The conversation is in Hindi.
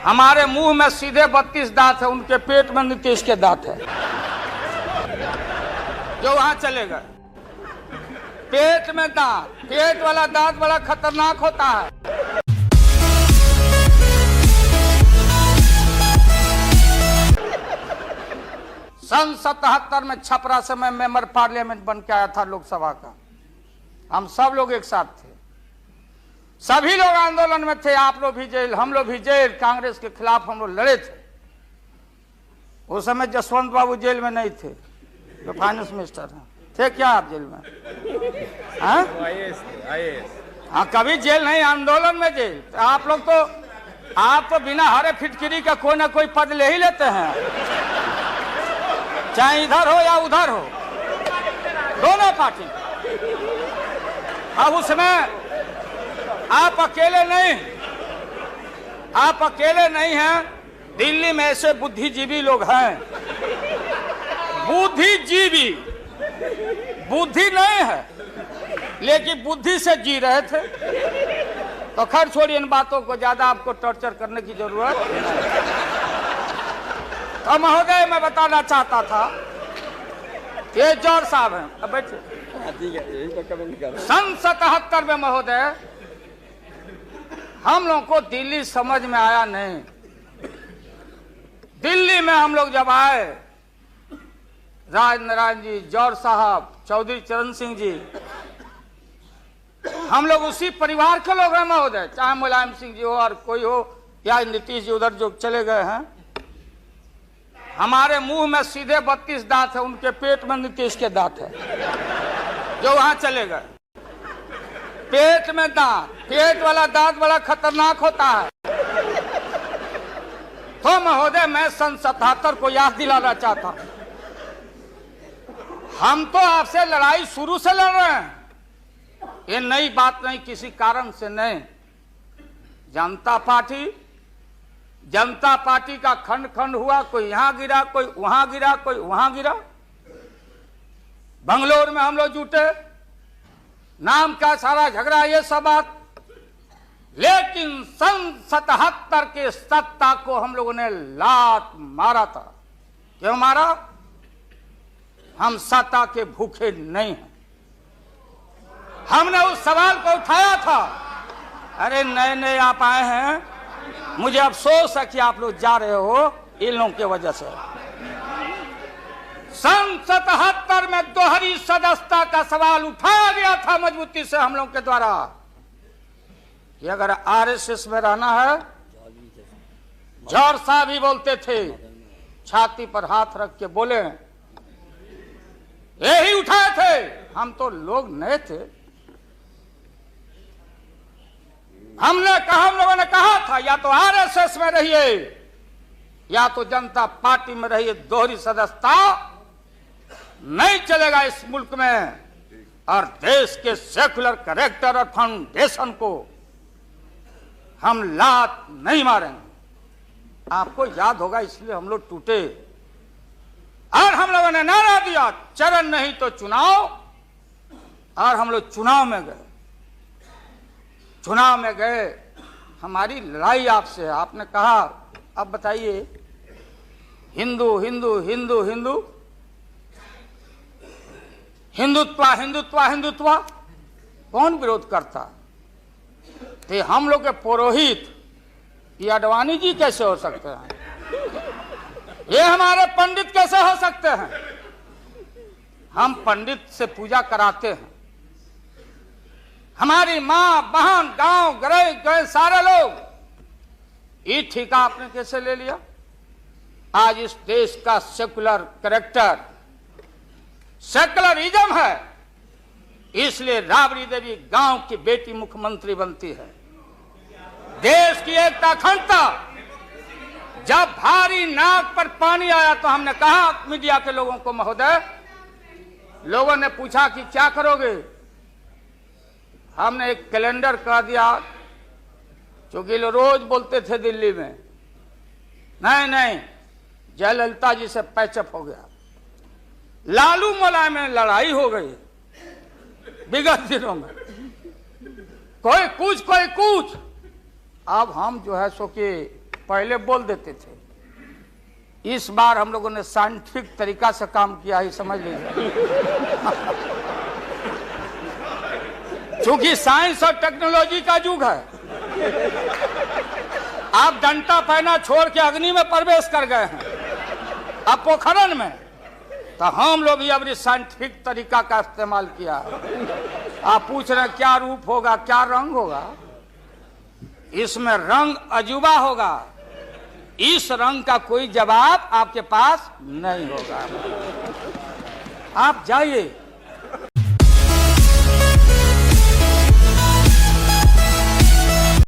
हमारे मुंह में सीधे 32 दांत है, उनके पेट में नीतीश के दांत है जो वहां चले गए। पेट में दांत, पेट वाला दांत बड़ा खतरनाक होता है। सन 77 में छपरा से मैं मेंबर पार्लियामेंट बन के आया था लोकसभा का। हम सब लोग एक साथ थे, सभी लोग आंदोलन में थे। आप लोग भी जेल, हम लोग भी जेल। कांग्रेस के खिलाफ हम लोग लड़े थे। उस समय जसवंत बाबू जेल में नहीं थे, जो फाइनेंस मिनिस्टर हैं। थे क्या आप जेल में? हाँ, हाँ, कभी जेल नहीं, आंदोलन में जेल। आप लोग तो, आप तो बिना हरे फिटकिरी का कोई ना कोई पद ले ही लेते हैं, चाहे इधर हो या उधर हो, दोनों पार्टी। अब उसमें आप अकेले नहीं, आप अकेले नहीं हैं। दिल्ली में ऐसे बुद्धिजीवी लोग हैं, बुद्धिजीवी, बुद्धि नहीं है लेकिन बुद्धि से जी रहे थे। तो खैर छोड़िए इन बातों को, ज्यादा आपको टॉर्चर करने की जरूरत नहीं। तो महोदय मैं बताना चाहता था, ये जौहर साहब हैं, अब बैठिए। सन 77 में महोदय हम लोग को दिल्ली समझ में आया नहीं। दिल्ली में हम लोग जब आए, राज नारायण जी, जौहर साहब, चौधरी चरण सिंह जी, हम लोग उसी परिवार के लोग हैं महोदय, चाहे मुलायम सिंह जी हो और कोई हो या नीतीश जी उधर जो चले गए हैं। हमारे मुंह में सीधे 32 दांत है, उनके पेट में नीतीश के दांत है जो वहां चले गए। पेट में दांत, पेट वाला दांत बड़ा खतरनाक होता है। तो महोदय मैं सन 77 को याद दिलाना चाहता हूं, हम तो आपसे लड़ाई शुरू से लड़ रहे हैं। ये नई बात नहीं, किसी कारण से नहीं। जनता पार्टी का खंड खंड हुआ, कोई यहां गिरा, कोई वहां गिरा, कोई वहां गिरा। बंगलोर में हम लोग जुटे, नाम का सारा झगड़ा, ये सब बात। लेकिन सन 77 के सत्ता को हम लोगों ने लात मारा था। क्यों मारा? हम सत्ता के भूखे नहीं हैं। हमने उस सवाल को उठाया था। अरे नए नए आप आए हैं, मुझे अफसोस है कि आप लोग जा रहे हो इन लोगों की वजह से। सन 77 में दोहरी सदस्यता का सवाल उठाया गया था मजबूती से हम लोग के द्वारा कि अगर आरएसएस में रहना है। जौहर साहब भी बोलते थे, छाती पर हाथ रख के बोले, यही उठाए थे। हम तो लोग नए थे, हम लोगों ने कहा था या तो आरएसएस में रहिए या तो जनता पार्टी में रहिए। दोहरी सदस्यता नहीं चलेगा इस मुल्क में, और देश के सेकुलर कैरेक्टर और फाउंडेशन को हम लात नहीं मारेंगे। आपको याद होगा, इसलिए हम लोग टूटे और हम लोगों ने नारा दिया, चरण नहीं तो चुनाव। और हम लोग चुनाव में गए। चुनाव में गए, हमारी लड़ाई आपसे। आपने कहा अब बताइए, हिंदू हिंदू हिंदू हिंदू, हिंदुत्व हिंदुत्व हिंदुत्व, कौन विरोध करता? तो हम लोग के पुरोहित ये अडवाणी जी कैसे हो सकते हैं? ये हमारे पंडित कैसे हो सकते हैं? हम पंडित से पूजा कराते हैं। हमारी मां बहन गांव गए सारे लोग। ये ठेका आपने कैसे ले लिया? आज इस देश का सेकुलर कैरेक्टर, सेकुलरिज्म है, इसलिए राबड़ी देवी गांव की बेटी मुख्यमंत्री बनती है। देश की एकता अखंडता। जब भारी नाक पर पानी आया तो हमने कहा मीडिया के लोगों को, महोदय, लोगों ने पूछा कि क्या करोगे? हमने एक कैलेंडर कह दिया, क्योंकि लोग रोज बोलते थे दिल्ली में, नहीं जयललिता जी से पैचअप हो गया। लालू मुलायम में लड़ाई हो गई विगत दिनों में, कोई कुछ कोई कुछ। अब हम जो है सो कि पहले बोल देते थे। इस बार हम लोगों ने साइंटिफिक तरीका से काम किया ही, समझ लीजिए। क्योंकि साइंस और टेक्नोलॉजी का युग है। आप डंटा पहना छोड़ के अग्नि में प्रवेश कर गए हैं, अब पोखरन में, तो हम लोग भी अब साइंटिफिक तरीका का इस्तेमाल किया। आप पूछ रहे हैं क्या रूप होगा, क्या रंग होगा? इसमें रंग अजूबा होगा, इस रंग का कोई जवाब आपके पास नहीं होगा। आप जाइए